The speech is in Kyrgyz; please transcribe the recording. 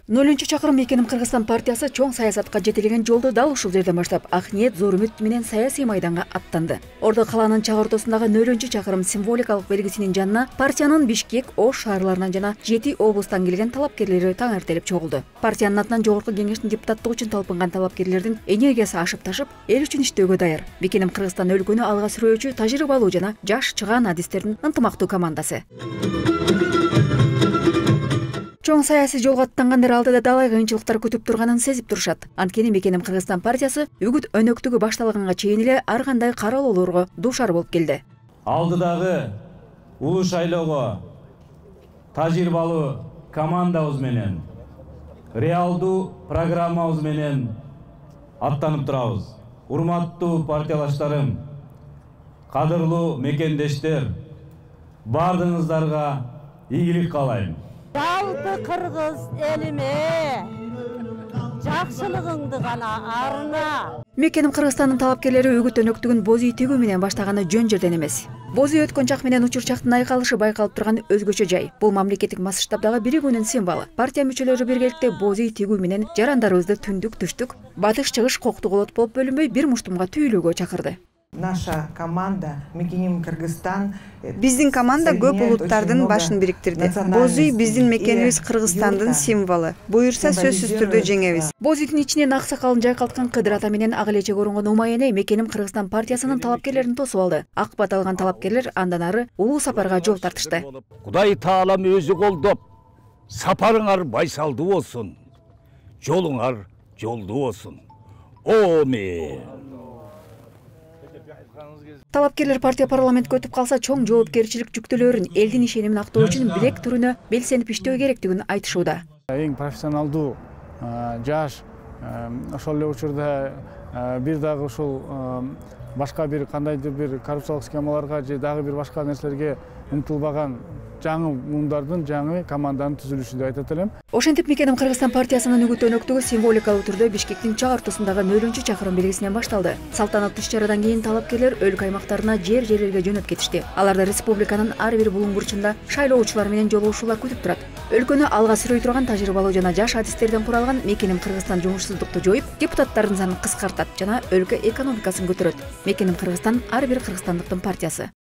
0 чакырым Мекеним Кыргызстан партиясы чоң саясатка жетелеген жолду дал ушул жерден баштап ак ниет, зор үмүт менен саясий майданга аттанды. Ордо калаанын чак ортосундагы 0 чакырым символикалык белгисинин жанына партиянын Бишкек, Ош шаарларынан жана 7 облустан келген талапкерлери таңертелип чогулду. Партиянын атынан Жогорку Кеңештин депутаттыгы үчүн талпынган талапкерлердин энергиясы ашып-ташып, эл үчүн иштөөгө даяр. Мекеним Кыргызстан өлкөнү алга сүрөөчү, тажрыйбалуу жана жаш чыгаан адистердин ынтымактуу командасы. Чоң саясий жолго аттангандар алдыда далай кыйынчылыктар күтүп турганын сезип турушат. Анткени Мекеним Кыргызстан партиясы үгүт өнөктүгү башталганга чейин эле ар кандай кароолоолорго дуушар болуп келди. Алдыдагы улуу шайлоого тажрыйбалуу командабыз менен, реалдуу программабыз менен аттанып турабыз. Урматтуу партиялаштарым, кадырлуу мекендештер, бардыгыңыздарга ийгилик каалайм. Жалпы кыргыз элиме жакшылыгыңды гана арына. Мекеним Кыргызстандын талапкерлери үгүт өнөктүгүн боз үй тегүү менен баштаганы жөн жерден эмес. Боз үй өткөн чак менен учурчактын айкалышы байкалып турган өзгөчө жай. Бул мамлекеттик масштабдагы биригүүнүн символу. Партия мүчөлөрү биргеликте боз үй тегүү менен жарандарыбызды түндүк, түштүк, батыш, чыгыш, коктуголот болуп бөлүнбөй бир муштумга түйүлүүгө чакырды. Наша команда Мекеним Кыргызстан. Биздин команда көп улуттардын башын бириктирди. Боз үй биздин мекенибиз Кыргызстандын символу. Буюрса сөзсүз түрдө жеңебиз. Боз үйдүн ичинен ак сакалын жайкалткан Кыдыр ата менен ак элече көрүнгөн Умай эне Мекеним Кыргызстан партиясынын талапкерлерин тосуп алды. Ак бат алган талапкерлер андан ары улуу сапарга жол тартышты. Кудай таалам өзү колдоп, сапарыңар байсалдуу болсун, жолуңар жолдуу болсун. Омин. Талапкерлер партия парламентке өтүп калса чоң жоопкерчилик жүктөлөрүн, элдин ишенимин актоо үчүн билек түрүнө белсенип иштөө керектигин айтышууда. Эң профессионалдуу жаш ошол эле учурда бир дагы ушул башка бир кандайдыр бир коррупциялык схемаларга же дагы бир башка нерселерге умтулбаган жаңы мундардын жаңы команданын түзүлүшү деп айтат элем. Ошентип Мекеним Кыргызстан партиясынын үгүт өнөктүгү символикалуу түрдө Бишкектин чак ортосундагы 0 чакырым белгисинен башталды. Салтанаттуу иш-чарадан кийин талапкерлер өлкө аймактарына жерлерге жөнөп кетишти. Аларды республиканын ар бир булуң бурчунда шайлоочулар менен жолугушуулар күтүп турат. Өлкөнү алга сүрөй турган тажрыйбалуу жана жаш адистерден куралган Мекеним Кыргызстан жумушсуздукту жоюп, депутаттардын санын кыскартат жана өлкө экономикасын көтөрөт. Мекеним Кыргызстан ар бир кыргызстандыктын партиясы.